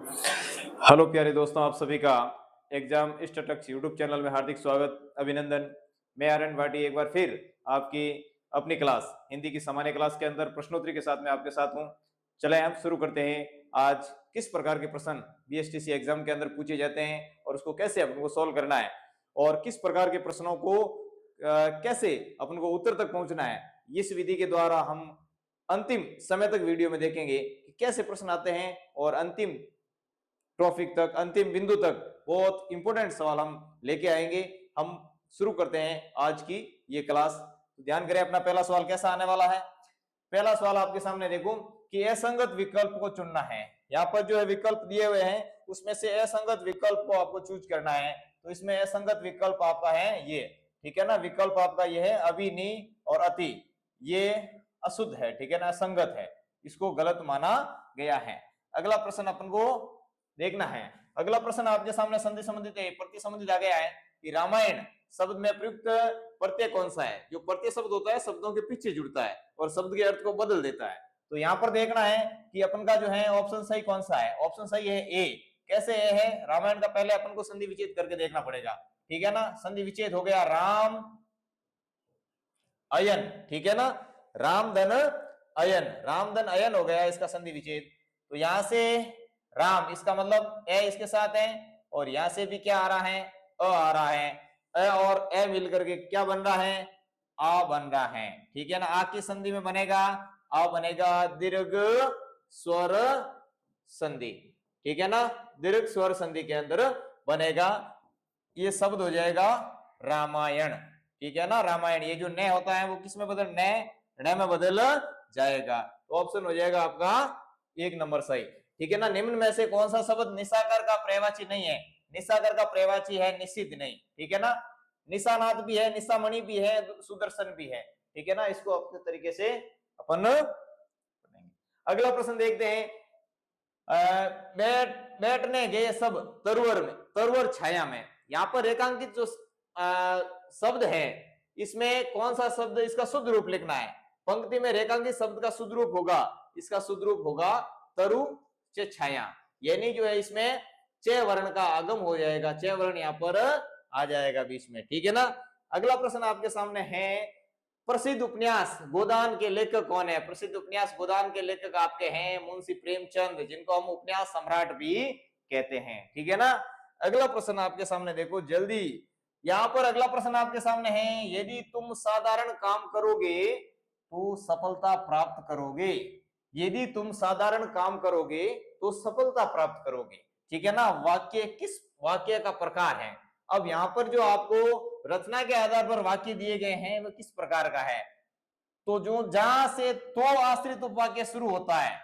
Hello प्यारे दोस्तों, आप सभी का एग्जाम स्टैटिक्स यूट्यूब चैनल में हार्दिक स्वागत, अभिनंदन। मैं आर्यन भाटी एक बार फिर आपकी अपनी क्लास हिंदी की सामान्य क्लास के अंदर प्रश्नोत्तरी के साथ मैं आपके साथ हूं। चले हम शुरू करते हैं। आज किस प्रकार के प्रश्न बीएसटीसी एग्जाम के अंदर पूछे जाते हैं और उसको कैसे अपन को सोल्व करना है और किस प्रकार के प्रश्नों को कैसे अपन को उत्तर तक पहुंचना है, इस विधि के द्वारा हम अंतिम समय तक वीडियो में देखेंगे कि कैसे प्रश्न आते हैं और अंतिम टॉपिक तक, अंतिम बिंदु तक बहुत इंपॉर्टेंट सवाल हम लेके आएंगे। हम शुरू करते हैं आज की ये क्लास। ध्यान करें, अपना पहला सवाल कैसा आने वाला है। पहला सवाल आपके सामने देखो कि असंगत विकल्प को चुनना है। यहाँ पर जो है विकल्प दिए हुए हैं, उसमें से असंगत विकल्प को आपको चूज करना है। तो इसमें असंगत विकल्प आपका है ये, ठीक है ना। विकल्प आपका ये है अभी, नी और अति, ये अशुद्ध है, ठीक है ना, असंगत है, इसको गलत माना गया है। अगला प्रश्न अपन को देखना है। अगला प्रश्न आपके सामने संधि संबंधित प्रत्यय संबंधित आ गया है कि रामायण शब्द में प्रयुक्त प्रत्यय कौन सा है। जो प्रत्यय शब्द होता है शब्दों के पीछे जुड़ता है और शब्द के अर्थ को बदल देता है। तो यहाँ पर देखना है कि अपन का जो है ऑप्शन सही कौन सा है। ऑप्शन सही है ए। कैसे ए है? रामायण का पहले अपन को संधि विच्छेद करके देखना पड़ेगा, ठीक है ना। संधि विच्छेद हो गया राम अयन, ठीक है ना, रामधन अयन, रामधन अयन हो गया इसका संधि विच्छेद। तो यहां से राम, इसका मतलब ए इसके साथ है, और यहां से भी क्या आ रहा है, अ आ रहा है। अ और ए मिलकर के क्या बन रहा है, आ बन रहा है, ठीक है ना। आ की संधि में बनेगा, आ बनेगा दीर्घ स्वर संधि, ठीक है ना, दीर्घ स्वर संधि के अंदर बनेगा। ये शब्द हो जाएगा रामायण, ठीक है ना। रामायण, ये जो न होता है वो किस में बदल, न में बदल जाएगा। तो ऑप्शन हो जाएगा आपका एक नंबर सही, ठीक है ना। निम्न में से कौन सा शब्द निशाकर का पर्यायवाची नहीं है। निशाकर का पर्यायवाची है निषिद्ध नहीं, ठीक है ना। निशानाथ भी है, निशामणि भी है, सुदर्शन भी है, ठीक है ना। इसको अपने तरीके से अपन पढ़ेंगे। अगला प्रश्न देखते हैं। बैठने गए सब तरवर में, तरवर छाया में, यहाँ पर रेखांकित जो शब्द है इसमें कौन सा शब्द, इसका शुद्ध रूप लिखना है। पंक्ति में रेखांकित शब्द का शुद्ध रूप होगा, इसका शुद्ध रूप होगा तरु च छाया, यानी जो है इसमें च वर्ण का आगम हो जाएगा, च वर्ण यहाँ पर आ जाएगा बीच में, ठीक है ना। अगला प्रश्न आपके सामने है, प्रसिद्ध उपन्यास गोदान के लेखक कौन है। प्रसिद्ध उपन्यास गोदान के लेखक आपके हैं मुंशी प्रेमचंद, जिनको हम उपन्यास सम्राट भी कहते हैं, ठीक है ना। अगला प्रश्न आपके सामने देखो जल्दी, यहाँ पर अगला प्रश्न आपके सामने है, यदि तुम साधारण काम करोगे तो सफलता प्राप्त करोगे। यदि तुम साधारण काम करोगे तो सफलता प्राप्त करोगे, ठीक है ना। वाक्य किस वाक्य का प्रकार है। अब यहाँ पर जो आपको रचना के आधार पर वाक्य दिए गए हैं वो किस प्रकार का है। तो जो जहां से तो आश्रित उपवाक्य शुरू होता है,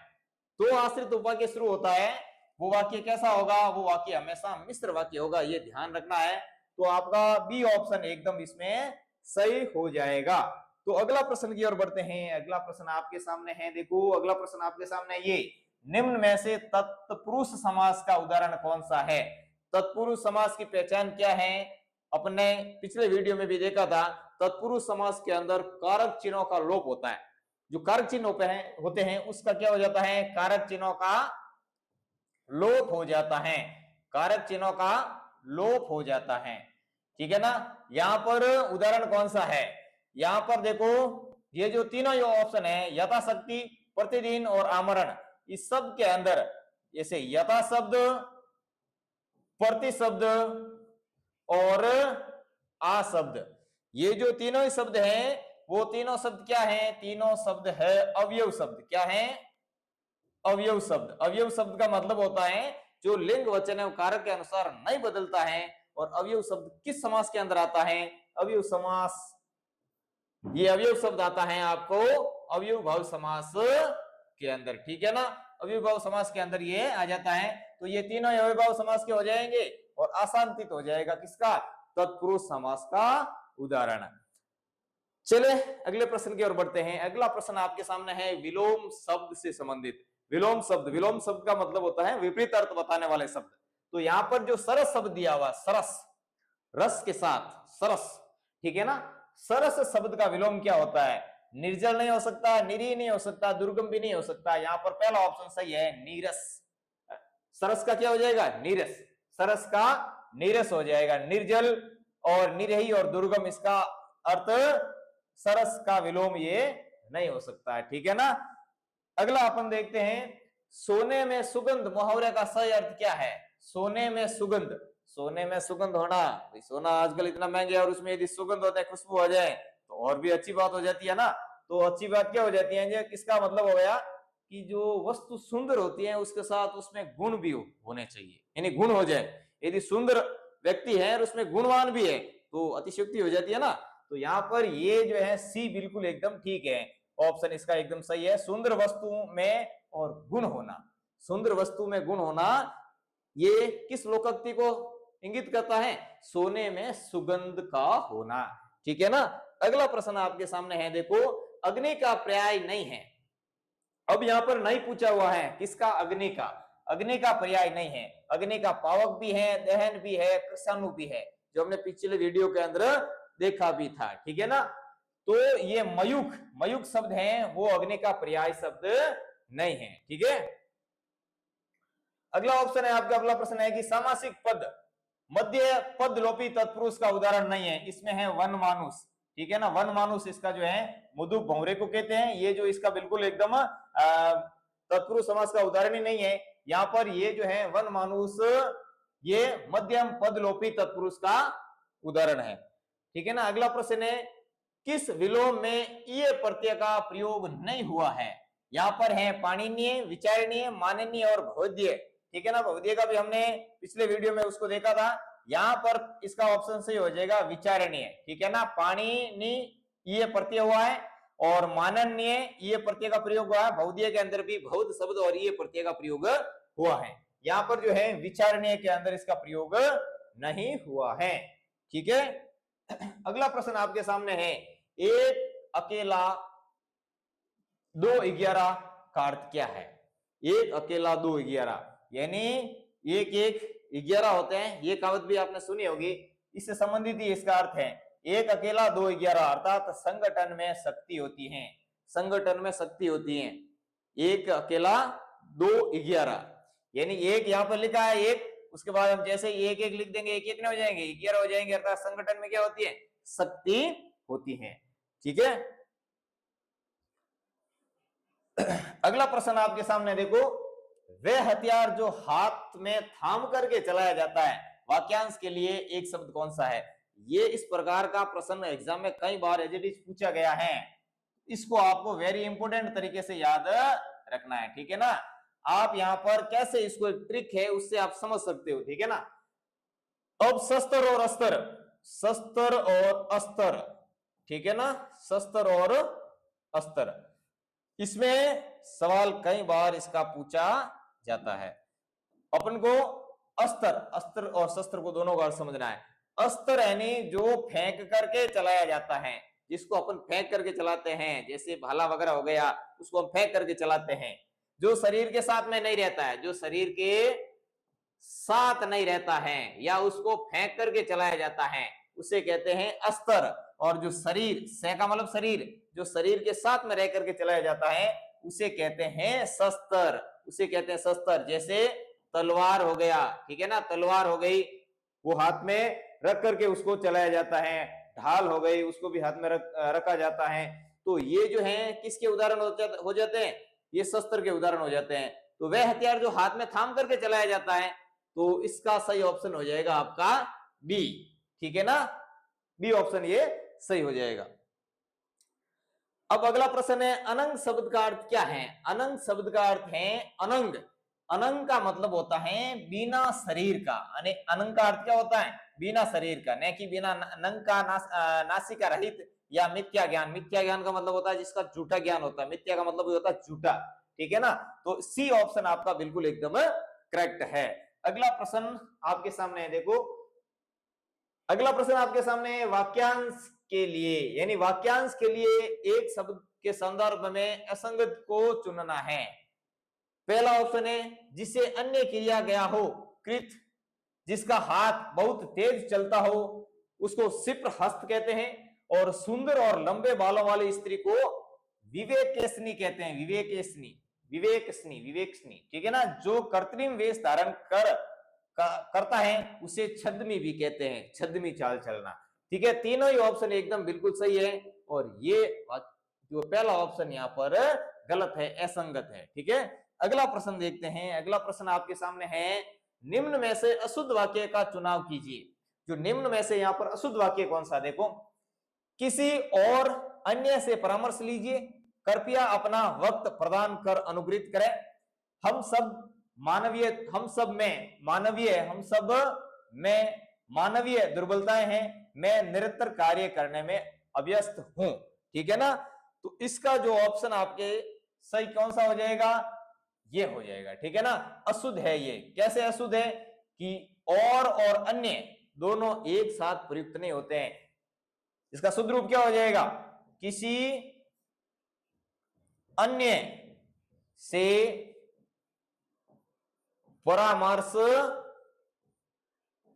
तो आश्रित उपवाक्य शुरू होता है, वो वाक्य कैसा होगा, वो वाक्य हमेशा मिश्र वाक्य होगा, ये ध्यान रखना है। तो आपका बी ऑप्शन एकदम इसमें सही हो जाएगा। तो अगला प्रश्न की ओर बढ़ते हैं। अगला प्रश्न आपके सामने है, देखो अगला प्रश्न आपके सामने ये, निम्न में से तत्पुरुष समास का उदाहरण कौन सा है। तत्पुरुष समास की पहचान क्या है, अपने पिछले वीडियो में भी देखा था। तत्पुरुष समास के अंदर कारक चिन्हों का लोप होता है। जो कारक चिन्ह होते हैं उसका क्या हो जाता है, कारक चिन्हों का लोप हो जाता है, कारक चिन्हों का लोप हो जाता है, ठीक है ना। यहां पर उदाहरण कौन सा है, यहां पर देखो ये जो तीनों ये ऑप्शन है, यथाशक्ति, प्रतिदिन और आमरण, इस सब के अंदर जैसे यथा शब्द, प्रति शब्द और आ शब्द, ये जो तीनों ही शब्द हैं वो तीनों शब्द क्या हैं, तीनों शब्द है अवयव शब्द। क्या है, अवयव शब्द। अवयव शब्द का मतलब होता है जो लिंग वचन एवं कारक के अनुसार नहीं बदलता है। और अवयव शब्द किस समास के अंदर आता है, अवयव समास, ये अवयव शब्द आता है आपको अवयव भाव समास के अंदर, ठीक है ना। अवयव भाव समास के अंदर ये आ जाता है। तो ये तीनों अवयव भाव समास के हो जाएंगे और आसांतित हो जाएगा किसका, तत्पुरुष समास का उदाहरण। चले अगले प्रश्न की ओर बढ़ते हैं। अगला प्रश्न आपके सामने है विलोम शब्द से संबंधित। विलोम शब्द, विलोम शब्द का मतलब होता है विपरीत अर्थ बताने वाले शब्द। तो यहां पर जो सरस शब्द दिया हुआ, सरस, रस के साथ सरस, ठीक है ना। सरस शब्द का विलोम क्या होता है, निर्जल नहीं हो सकता, निरीह नहीं हो सकता, दुर्गम भी नहीं हो सकता। यहां पर पहला ऑप्शन सही है, नीरस। सरस का क्या हो जाएगा? नीरस। सरस का नीरस हो जाएगा। निर्जल और निरही और दुर्गम, इसका अर्थ सरस का विलोम ये नहीं हो सकता है, ठीक है ना। अगला अपन देखते हैं, सोने में सुगंध मुहावरे का सही अर्थ क्या है? सोने में सुगंध, सोने में सुगंध होना, सोना आजकल इतना महंगा है और उसमें यदि सुगंध होता है, खुशबू हो जाए तो और भी अच्छी बात हो जाती है ना। तो अच्छी बात क्या हो जाती है, इसका मतलब हो गया कि जो वस्तु सुंदर होती है उसके साथ उसमें गुण भी होने चाहिए, यानी गुण हो जाए। यदि सुंदर व्यक्ति है और उसमें गुणवान भी है तो अतिशयोक्ति हो जाती है ना। तो यहाँ पर ये जो है सी बिल्कुल एकदम ठीक है, ऑप्शन इसका एकदम सही है। सुंदर वस्तु में और गुण होना, सुंदर वस्तु में गुण होना, ये किस लोकोक्ति को इंगित करता है? सोने में सुगंध का होना, ठीक है ना। अगला प्रश्न आपके सामने है, देखो, अग्नि का पर्याय नहीं है। अब यहाँ पर नहीं पूछा हुआ है किसका? अग्नि का। अग्नि का पर्याय नहीं है। अग्नि का पावक भी है, दहन भी है, कृषाणु भी है, जो हमने पिछले वीडियो के अंदर देखा भी था, ठीक है ना। तो ये मयूख, मयूख शब्द है, वो अग्नि का पर्याय शब्द नहीं है, ठीक है। अगला ऑप्शन है आपका, अगला प्रश्न है कि सामासिक पद मध्य पद लोपी तत्पुरुष का उदाहरण नहीं है। इसमें है वन मानुष, ठीक है ना। वन मानुष इसका जो है मुदु भौरे को कहते हैं। ये जो इसका बिल्कुल एकदम तत्पुरुष समास का उदाहरण ही नहीं है। यहाँ पर ये जो है वन मानुष, ये मध्यम पद लोपी तत्पुरुष का उदाहरण है, ठीक है ना। अगला प्रश्न है, किस विलोम में ये प्रत्यय का प्रयोग नहीं हुआ है? यहाँ पर है पाणिनीय, विचारणीय, माननीय और भौद्य, ठीक है ना। भौद्य का भी हमने पिछले वीडियो में उसको देखा था। यहाँ पर इसका ऑप्शन सही हो जाएगा विचारणीय, ठीक है ना। पाणिनीय ये प्रत्यय हुआ है और माननीय ये प्रत्यय का प्रयोग हुआ है। भौद्य के अंदर भी भौद शब्द और ये प्रत्यय का प्रयोग हुआ है। यहाँ पर जो है विचारणीय के अंदर इसका प्रयोग नहीं हुआ है, ठीक है। अगला प्रश्न आपके सामने है, एक अकेला 2-11 का अर्थ क्या है? एक अकेला 2-11, यानी एक एक 11 होते हैं। ये कहावत भी आपने सुनी होगी, इससे संबंधित ही इसका अर्थ है। एक अकेला 2-11 अर्थात संगठन में शक्ति होती है, संगठन में शक्ति होती है। एक अकेला 2-11, यानी एक यहाँ पर लिखा है एक, उसके बाद हम जैसे एक एक लिख देंगे, एक एक नहीं हो जाएंगे, 11 हो जाएंगे, अर्थात संगठन में क्या होती है? शक्ति होती है, ठीक है। अगला प्रश्न आपके सामने देखो, वह हथियार जो हाथ में थाम करके चलाया जाता है, वाक्यांश के लिए एक शब्द कौन सा है? ये इस प्रकार का प्रश्न एग्जाम में कई बार एज इट इज पूछा गया है। इसको आपको वेरी इंपोर्टेंट तरीके से याद रखना है, ठीक है ना। आप यहाँ पर कैसे, इसको एक ट्रिक है, उससे आप समझ सकते हो, ठीक है ना। अब शस्त्र और अस्त्र, शस्त्र और अस्त्र, ठीक है ना, शस्त्र और अस्त्र, इसमें सवाल कई बार इसका पूछा जाता है। अपन को अस्त्र, अस्त्र और शस्त्र को दोनों का समझना है। अस्त्र यानी जो फेंक करके चलाया जाता है, जिसको अपन फेंक करके चलाते हैं, जैसे भाला वगैरह हो गया, उसको हम फेंक करके चलाते हैं। जो शरीर के साथ में नहीं रहता है, जो शरीर के साथ नहीं रहता है, या उसको फेंक करके चलाया जाता है, उसे कहते हैं अस्त्र। और जो शरीर, से का मतलब शरीर, जो शरीर के साथ में रह करके चलाया जाता है, उसे कहते हैं शस्त्र, उसे कहते हैं शस्त्र। जैसे तलवार हो गया, ठीक है ना, तलवार हो गई, वो हाथ में रख करके उसको चलाया जाता है। ढाल हो गई, उसको भी हाथ में रखा जाता है। तो ये जो है किसके उदाहरण हो जाते हैं? ये शस्त्र के उदाहरण हो जाते हैं। तो वह हथियार जो हाथ में थाम करके चलाया जाता है, तो इसका सही ऑप्शन हो जाएगा आपका बी, ठीक है ना, बी ऑप्शन ये सही हो जाएगा। अब अगला प्रश्न है, अनंग शब्द का अर्थ क्या है? अनंग शब्द का अर्थ है अनंग। अनंग का मतलब होता है बिना शरीर का। अनंग का अर्थ क्या होता है? बिना शरीर का, न कि बिना नंग का, नासिका रहित या मिथ्या ज्ञान। मिथ्या ज्ञान का मतलब होता है जिसका झूठा ज्ञान होता है, मिथ्या का मतलब होता है झूठा, ठीक है ना। तो सी ऑप्शन आपका बिल्कुल एकदम करेक्ट है। अगला प्रश्न आपके सामने है, देखो, अगला प्रश्न आपके सामने है, वाक्यांश के लिए, यानी वाक्यांश के लिए एक शब्द के संदर्भ में असंगत को चुनना है। पहला ऑप्शन है, जिसे अन्य किया गया हो, कृत, जिसका हाथ बहुत तेज चलता हो, उसको सिप्र हस्त कहते हैं। और सुंदर और लंबे बालों वाली स्त्री को विवेकेशनी कहते हैं, विवेकेशनी, विवेकस्नी, विवेकस्नी, ठीक है ना, जो कृत्रिम वेश धारण करता है उसे छद्मी भी कहते हैं, छद्मी चाल चलना। ठीक है, तीनों ही ऑप्शन एकदम बिल्कुल सही है, और ये जो पहला ऑप्शन यहाँ पर गलत है, असंगत है। ठीक है, अगला प्रश्न देखते हैं। अगला प्रश्न आपके सामने है, निम्न में से अशुद्ध वाक्य का चुनाव कीजिए। जो निम्न में से यहाँ पर अशुद्ध वाक्य कौन सा, देखो, किसी और अन्य से परामर्श लीजिए, कृपया अपना वक्त प्रदान कर अनुग्रहित करें, हम सब मानवीय, हम सब में मानवीय दुर्बलताएं हैं, मैं निरंतर कार्य करने में अभ्यस्त हूं। ठीक है ना, तो इसका जो ऑप्शन आपके सही कौन सा हो जाएगा, ये हो जाएगा। ठीक है ना, अशुद्ध है ये। कैसे अशुद्ध है कि और अन्य दोनों एक साथ प्रयुक्त नहीं होते हैं। इसका शुद्ध रूप क्या हो जाएगा, किसी अन्य से परामर्श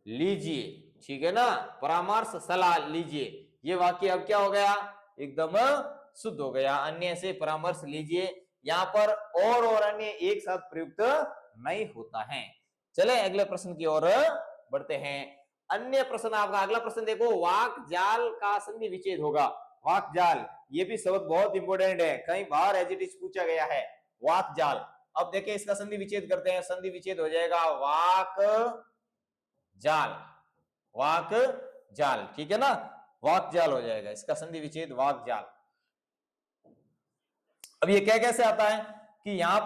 लीजिए। ठीक है ना, परामर्श सलाह लीजिए, ये वाक्य अब क्या हो गया, एकदम शुद्ध हो गया। अन्य से परामर्श लीजिए, यहां पर और अन्य एक साथ प्रयुक्त नहीं होता है। चले अगले प्रश्न की ओर बढ़ते हैं। अन्य प्रश्न आपका अगला प्रश्न देखो, वाक जाल का संधि विच्छेद होगा। वाक जाल, ये भी शब्द बहुत इंपॉर्टेंट है, कई बार एज इट इज पूछा गया है, वाक जाल। अब देखिए इसका संधि विच्छेद करते हैं, संधि विच्छेद हो जाएगा वाक जाल, वाक जाल। ठीक है ना, वाक जाल हो जाएगा, इसका संधि विच्छेद वाक जाल। अब ये क्या कैसे आता है कि यहां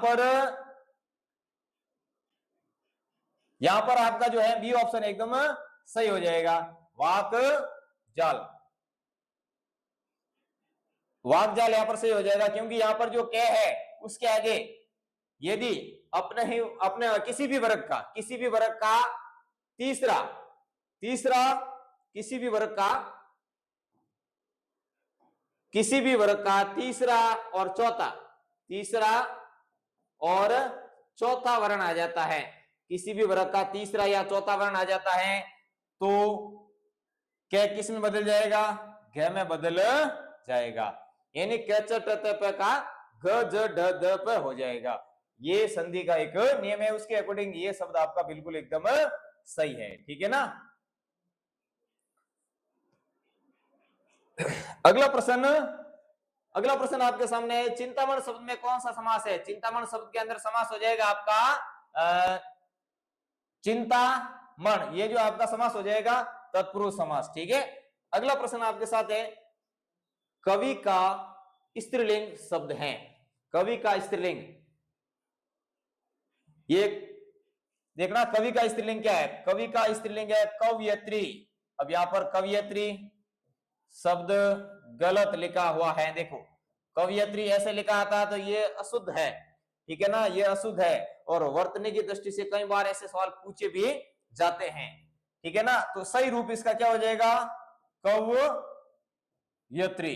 पर आपका जो है बी ऑप्शन एकदम सही हो जाएगा, वाक जाल। वाक जाल यहां पर सही हो जाएगा, क्योंकि यहां पर जो कह है उसके आगे यदि अपने किसी भी वर्ग का तीसरा किसी भी वर्ग का तीसरा और चौथा वर्ण आ जाता है, किसी भी वर्ग का तीसरा या चौथा वर्ण आ जाता है, तो क्या किस में बदल जाएगा, घ में बदल जाएगा, यानी क च ट त प का ग ज ढ ध प हो जाएगा। ये संधि का एक नियम है, उसके अकॉर्डिंग ये शब्द आपका बिल्कुल एकदम सही है। ठीक है ना, अगला प्रश्न आपके सामने है, चिंतामण शब्द में कौन सा समास है। चिंतामण शब्द के अंदर समास हो जाएगा आपका चिंतामण, ये जो आपका समास हो जाएगा तत्पुरुष समास। ठीक है, अगला प्रश्न आपके साथ है, कवि का स्त्रीलिंग शब्द है। कवि का स्त्रीलिंग, ये देखना, कवि का स्त्रीलिंग क्या है, कवि का स्त्रीलिंग है कवयत्री। अब यहां पर कवयत्री शब्द गलत लिखा हुआ है, देखो कवयत्री ऐसे लिखा आता तो ये अशुद्ध है। ठीक है ना, ये अशुद्ध है, और वर्तनी की दृष्टि से कई बार ऐसे सवाल पूछे भी जाते हैं। ठीक है ना, तो सही रूप इसका क्या हो जाएगा, कवयत्री,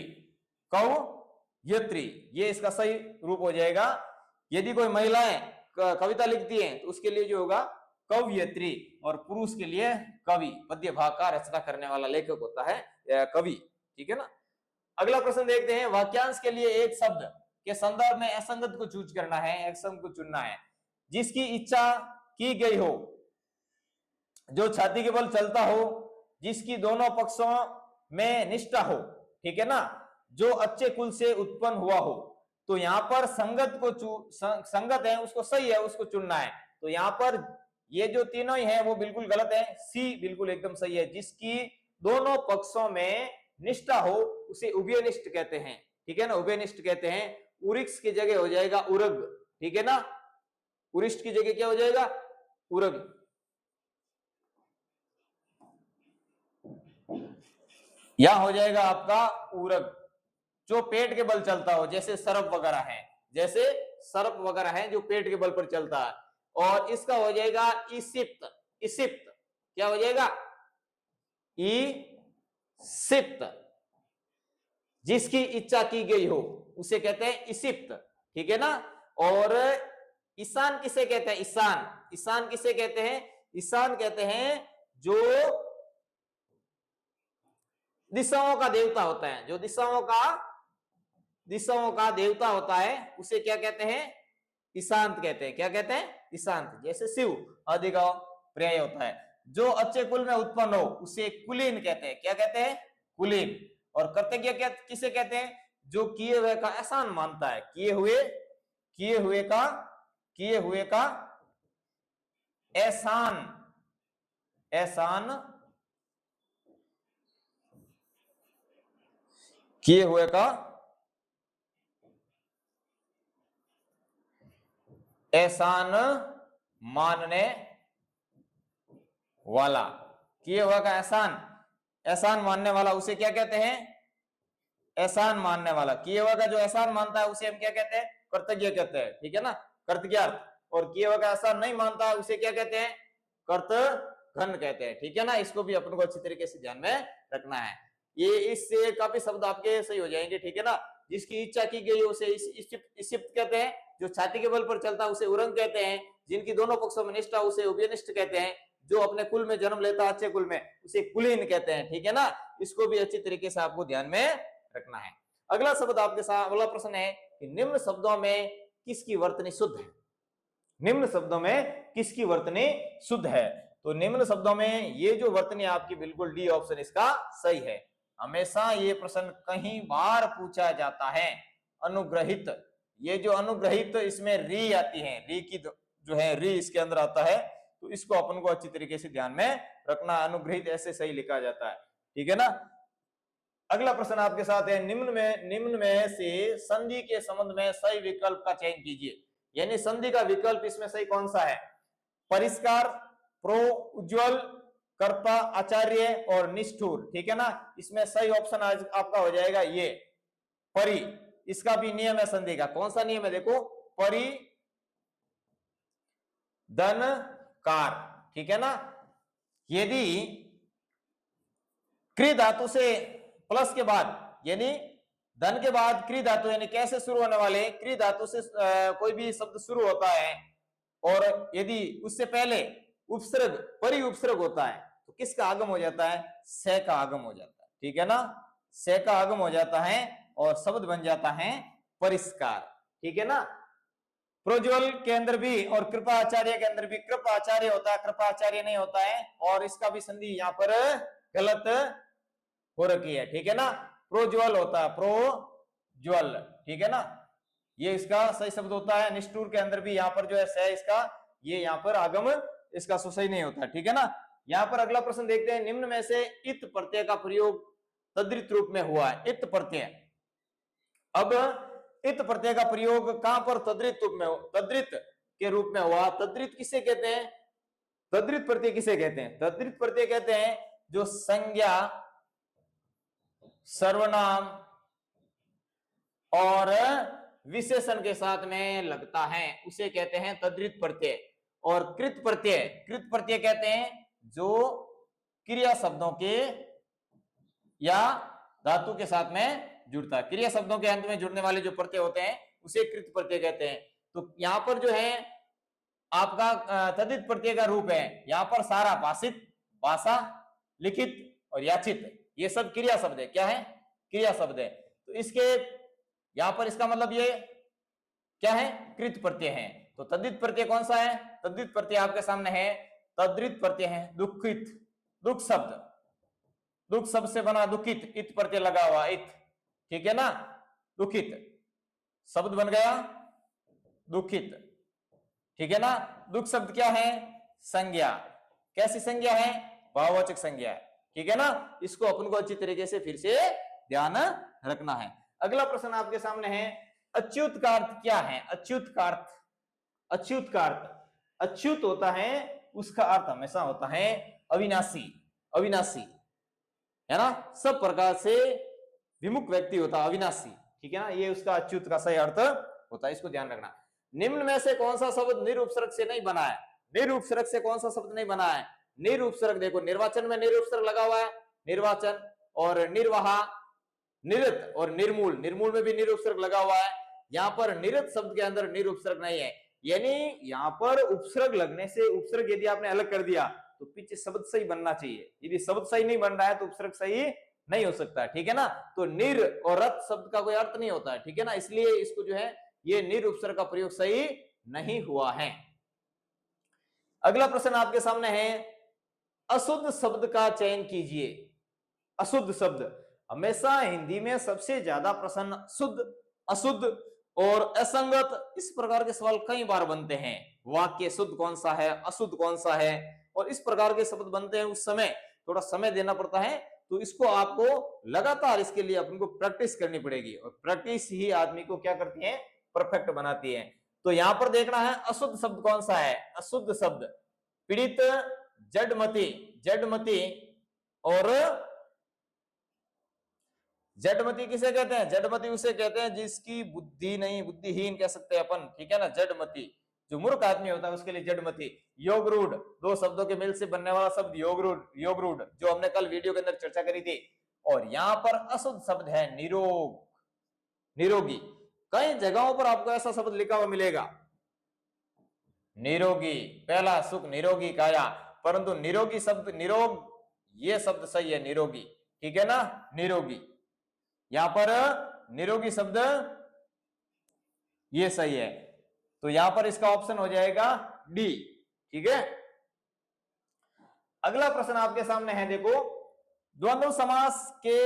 कवयत्री, ये इसका सही रूप हो जाएगा। यदि कोई महिलाएं कविता लिखती हैं तो उसके लिए जो होगा कवयत्री, और पुरुष के लिए कवि, पद्य भाग का रचना करने वाला लेखक होता है कवि। ठीक है ना, अगला प्रश्न देखते हैं, वाक्यांश के लिए एक शब्द के संदर्भ में असंगत को चूज करना है, असंगत को चुनना है, जिसकी इच्छा की गई हो, जो छाती के बल चलता हो, जिसकी दोनों पक्षों में निष्ठा हो। ठीक है ना, जो अच्छे कुल से उत्पन्न हुआ हो। तो यहां पर संगत संगत है उसको सही है, उसको चुनना है। तो यहां पर ये जो तीनों ही है वो बिल्कुल गलत है, सी बिल्कुल एकदम सही है, जिसकी दोनों पक्षों में निष्ठा हो उसे उभयनिष्ठ कहते हैं। ठीक है ना, उभयनिष्ठ कहते हैं। उरिक्ष की जगह हो जाएगा उरग। ठीक है ना, उरिष्ठ की जगह क्या हो जाएगा, उरग। यहां हो जाएगा आपका उरग, जो पेट के बल चलता हो, जैसे सर्प वगैरह है, जैसे सर्प वगैरह है जो पेट के बल पर चलता है। और इसका हो जाएगा इसिप्त, इसिप्त क्या हो जाएगा, इसिप्त, जिसकी इच्छा की गई हो उसे कहते हैं इसिप्त। ठीक है ना, और ईशान किसे कहते हैं, ईशान, ईशान किसे कहते हैं, ईशान कहते हैं जो दिशाओं का देवता होता है, जो दिशाओं का देवता होता है उसे क्या कहते हैं, ईशांत कहते हैं। क्या कहते हैं? ईशांत। जैसे शिव अधिगम पर्याय होता है। जो अच्छे कुल में उत्पन्न हो उसे कुलीन कहते हैं। क्या कहते हैं? कुलीन। और कृतज्ञ क्या किसे कहते हैं? जो किए हुए का एहसान मानता है। किए हुए का एहसान किए हुए का एहसान मानने वाला। किए हुआ का एहसान मानने वाला उसे क्या कहते हैं? एहसान मानने वाला। किए हुआ का जो एहसान मानता है उसे हम क्या कहते हैं? कृतज्ञ कहते हैं। ठीक है ना, कृतज्ञार्थ। और किए हुआ का एहसान नहीं मानता है उसे क्या कहते हैं? कर्तघ्न कहते हैं। ठीक है ना, इसको भी अपन को अच्छी तरीके से ध्यान में रखना है। ये इससे काफी शब्द आपके सही हो जाएंगे। ठीक है ना, जिसकी इच्छा की गई उसे इसिप्त कहते हैं। जो छाती के बल पर चलता है उसे उरंग कहते हैं। जिनकी दोनों पक्षों में निष्ठा उसे उभयनिष्ठ कहते हैं। जो अपने कुल में जन्म लेता है अच्छे कुल में उसे कुलीन कहते हैं। ठीक है ना, इसको भी अच्छी तरीके से आपको ध्यान में रखना है। अगला शब्द आपके साथ, अगला प्रश्न है कि निम्न शब्दों में किसकी वर्तनी शुद्ध है? निम्न शब्दों में किसकी वर्तनी शुद्ध है? तो निम्न शब्दों में ये जो वर्तनी आपकी बिल्कुल डी ऑप्शन इसका सही है। हमेशा ये प्रश्न कहीं बार पूछा जाता है। अनुग्रहित, ये जो अनुग्रहित इसमें री आती है, री की जो है री इसके अंदर आता है, तो इसको अपन को अच्छी तरीके से ध्यान में रखना। अनुग्रहित ऐसे सही लिखा जाता है। ठीक है ना। अगला प्रश्न आपके साथ है, निम्न में से संधि के संबंध में सही विकल्प का चयन कीजिए। यानी संधि का विकल्प इसमें सही कौन सा है? परिष्कार, प्रो, उज्ज्वल, कर्ता, आचार्य और निष्ठुर। ठीक है ना, इसमें सही ऑप्शन आज आपका हो जाएगा ये परि। इसका भी नियम है संधि का। कौन सा नियम है? देखो, परि धन कार। ठीक है ना, यदि क्री धातु से प्लस के बाद, यानी धन के बाद क्री धातु, यानी कैसे शुरू होने वाले क्री धातु से कोई भी शब्द शुरू होता है और यदि उससे पहले उपसर्ग परि उपसर्ग होता है तो किसका आगम हो जाता है? से का आगम हो जाता है। ठीक है ना, से का आगम हो जाता है और शब्द बन जाता है परिष्कार। ठीक है ना, प्रोज्वल के अंदर भी और कृपाचार्य के अंदर भी कृपाचार्य होता है, कृपाचार्य नहीं होता है। और इसका भी संधि यहाँ पर गलत हो रखी है। ठीक है ना, प्रोज्वल होता है, प्रोज्वल। ठीक है ना, ये इसका सही शब्द होता है। निष्ठुर के अंदर भी यहाँ पर जो है सह इसका, ये यहाँ पर आगम इसका सही नहीं होता। ठीक है ना। यहाँ पर अगला प्रश्न देखते हैं, निम्न में से इत प्रत्यय का प्रयोग तद्धित रूप में हुआ है। इत प्रत्यय, अब इत प्रत्यय का प्रयोग कहां पर? तद्धित रूप में, तद्धित के रूप में हुआ। तद्धित किसे कहते हैं? तद्धित प्रत्यय किसे कहते हैं? तद्धित प्रत्यय कहते हैं जो संज्ञा, सर्वनाम और विशेषण के साथ में लगता है उसे कहते हैं तद्धित प्रत्यय। और कृत प्रत्यय कहते हैं जो क्रिया शब्दों के या धातु के साथ में जुड़ता है। क्रिया शब्दों के अंत में जुड़ने वाले जो प्रत्यय होते हैं उसे कृत प्रत्यय कहते हैं। तो यहां पर जो है आपका तद्धित प्रत्यय का रूप है, यहां पर सारा भाषित, भाषा, लिखित और याचित, ये सब क्रिया शब्द है। क्या है? क्रिया शब्द है। तो इसके यहां पर इसका मतलब ये क्या है? कृत प्रत्यय है। तो तद्धित प्रत्यय कौन सा है? तद्धित प्रत्यय आपके सामने है, तद्धित प्रत्यय है दुखित, दुख शब्द, दुख शब्द से बना दुखित, इत प्रत्यय लगा हुआ इत। ठीक है ना, दुखित शब्द बन गया दुखित। ठीक है ना, दुख शब्द क्या है? संज्ञा। कैसी संज्ञा है? भाववाचक संज्ञा। ठीक है ना, इसको अपन को अच्छी तरीके से फिर से ध्यान रखना है। अगला प्रश्न आपके सामने है, अच्युत का अर्थ क्या है? अच्युत का अर्थ, अच्युत का अर्थ, अच्युत होता है उसका अर्थ हमेशा होता है अविनाशी। अविनाशी है ना, सब प्रकार से विमुख व्यक्ति होता है अविनाशी। ठीक है ना, ये उसका अच्युत का सही अर्थ होता है, इसको ध्यान रखना। निम्न में से कौन सा शब्द निरुपसर्ग से नहीं बना है? निरुपसर्ग से कौन सा शब्द नहीं बना है? निरुपसर्ग, देखो निर्वाचन में निरुपसर्ग लगा हुआ है, निर्वाचन और निर्वाहा, निरत और निर्मूल, निर्मूल में भी निरुपसर्ग लगा हुआ है। यहाँ पर निरत शब्द के अंदर निरुपसर्ग नहीं है, यानी यहाँ पर उपसर्ग लगने से, उपसर्ग यदि आपने अलग कर दिया तो पीछे शब्द सही बनना चाहिए। यदि शब्द सही नहीं बन रहा है तो उपसर्ग सही नहीं हो सकता। ठीक है ना, तो निर और रत शब्द का कोई अर्थ नहीं होता है। ठीक है ना, इसलिए इसको जो है ये निर उपसर्ग का प्रयोग सही नहीं हुआ है। अगला प्रश्न आपके सामने है, अशुद्ध शब्द का चयन कीजिए। अशुद्ध शब्द, हमेशा हिंदी में सबसे ज्यादा प्रश्न शुद्ध, अशुद्ध और असंगत इस प्रकार के सवाल कई बार बनते हैं। वाक्य शुद्ध कौन सा है, अशुद्ध कौन सा है, और इस प्रकार के शब्द बनते हैं। उस समय थोड़ा समय देना पड़ता है, तो इसको आपको लगातार इसके लिए अपन को प्रैक्टिस करनी पड़ेगी, और प्रैक्टिस ही आदमी को क्या करती है, परफेक्ट बनाती है। तो यहां पर देखना है अशुद्ध शब्द कौन सा है। अशुद्ध शब्द पीड़ित, जडमती, जडमती, और जडमती किसे कहते हैं, जडमती उसे कहते हैं जिसकी बुद्धि नहीं, बुद्धिहीन कह सकते हैं अपन, ठीक है ना। जडमती, जो मूर्ख आदमी होता है उसके लिए जडमती। योगरूढ़, दो शब्दों के मेल से बनने वाला शब्द योगरूढ़, योगरूढ़ जो हमने कल वीडियो के अंदर चर्चा करी थी। और यहां पर अशुद्ध शब्द है निरोग, निरोगी। कई जगहों पर आपको ऐसा शब्द लिखा हुआ मिलेगा, निरोगी, पहला सुख निरोगी काया, परंतु निरोगी शब्द, निरोग ये शब्द सही है, निरोगी, ठीक है ना, निरोगी। यहां पर निरोगी शब्द ये सही है, तो यहां पर इसका ऑप्शन हो जाएगा डी, ठीक है। अगला प्रश्न आपके सामने है, देखो, द्वंद्व समास के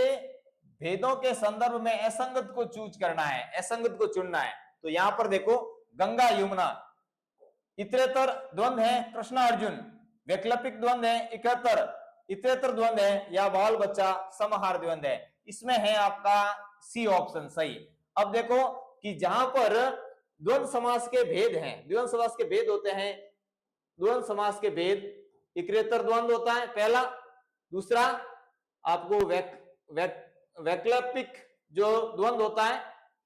भेदों के संदर्भ में असंगत को चूज करना है, असंगत को चुनना है। तो यहां पर देखो, गंगा यमुना इतरेतर द्वंद्व है, कृष्ण अर्जुन वैकल्पिक द्वंद्व है, इकहत्तर इतरेतर द्वंद्व है, या बाल बच्चा समाहार द्वंद्व है। इसमें है आपका सी ऑप्शन सही। अब देखो कि जहां पर द्वंद्व समास के भेद हैं, द्वंद्व समास के भेद होते हैं, द्वंद्व समास के भेद, इकरेतर द्वंद्व होता है पहला, दूसरा आपको वैकल्पिक जो द्वंद्व होता है,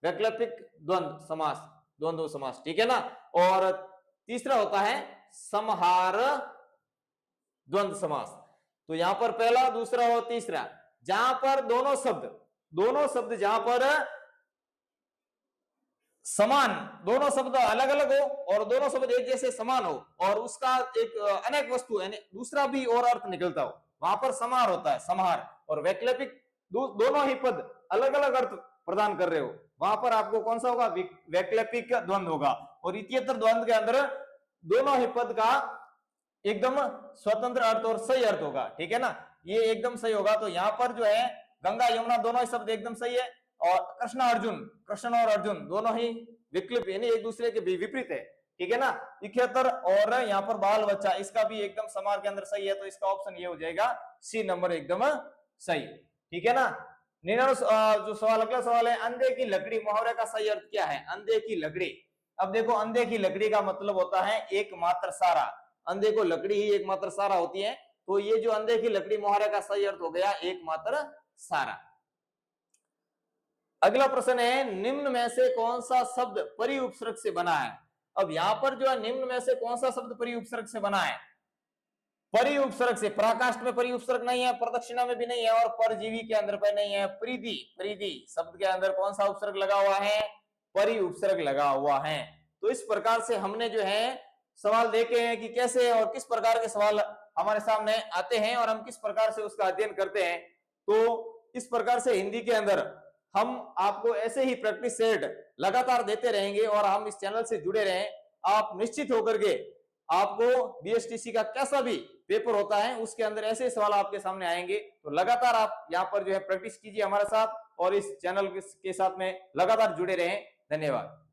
वैकल्पिक द्वंद्व समास, द्वंद्व समास, ठीक है ना, और तीसरा होता है समाहार द्वंद्व समास। तो यहां पर पहला, दूसरा और तीसरा, जहां पर दोनों शब्द जहां पर समान, दोनों शब्द अलग अलग हो और दोनों शब्द एक जैसे समान हो, और उसका एक अनेक वस्तु यानी दूसरा भी और अर्थ निकलता हो, वहां पर समाहार होता है, समाहार। और वैकल्पिक, दोनों ही पद अलग अलग अर्थ प्रदान कर रहे हो, वहां पर आपको कौन सा होगा, वैकल्पिक द्वंद्व होगा। और इतरेतर द्वंद्व के अंदर दोनों ही पद का एकदम स्वतंत्र अर्थ और सही अर्थ होगा, ठीक है ना, ये एकदम सही होगा। तो यहाँ पर जो है गंगा यमुना दोनों ही शब्द एकदम सही है, और कृष्ण अर्जुन, कृष्ण और अर्जुन दोनों ही विकल्प यानी एक दूसरे के विपरीत है, ठीक है ना। 71 और यहाँ पर बाल बच्चा, इसका भी एकदम समार के अंदर सही है, तो इसका ऑप्शन ये हो जाएगा सी नंबर एकदम सही, ठीक है ना। जो सवाल, अगला सवाल है, अंधे की लकड़ी मुहावरे का सही अर्थ क्या है। अंधे की लकड़ी, अब देखो अंधे की लकड़ी का मतलब होता है एकमात्र सारा, अंधे को लकड़ी ही एकमात्र सारा होती है, तो ये जो अंधे की लकड़ी मुहावरे का सही अर्थ हो गया एकमात्र सारा। अगला प्रश्न है, निम्न में से कौन सा शब्द परि उपसर्ग से बना है। अब यहां पर जो है निम्न में से कौन सा शब्द परि उपसर्ग से बना है। परि उपसर्ग से, पराकाष्ठ में परि उपसर्ग नहीं है, प्रदक्षिणा में भी नहीं है, और परजीवी के अंदर पर नहीं है। परिधि, परिधि शब्द के अंदर कौन सा उपसर्ग लगा हुआ है, परि उपसर्ग लगा हुआ है। तो इस प्रकार से हमने जो है सवाल देखे हैं कि कैसे और किस प्रकार के सवाल हमारे सामने आते हैं और हम किस प्रकार से उसका अध्ययन करते हैं। तो इस प्रकार से हिंदी के अंदर हम आपको ऐसे ही प्रैक्टिस सेट लगातार देते रहेंगे, और हम इस चैनल से जुड़े रहें। आप निश्चित होकर के आपको बीएसटीसी का कैसा भी पेपर होता है उसके अंदर ऐसे सवाल आपके सामने आएंगे, तो लगातार आप यहाँ पर जो है प्रैक्टिस कीजिए हमारे साथ, और इस चैनल के साथ में लगातार जुड़े रहें। धन्यवाद।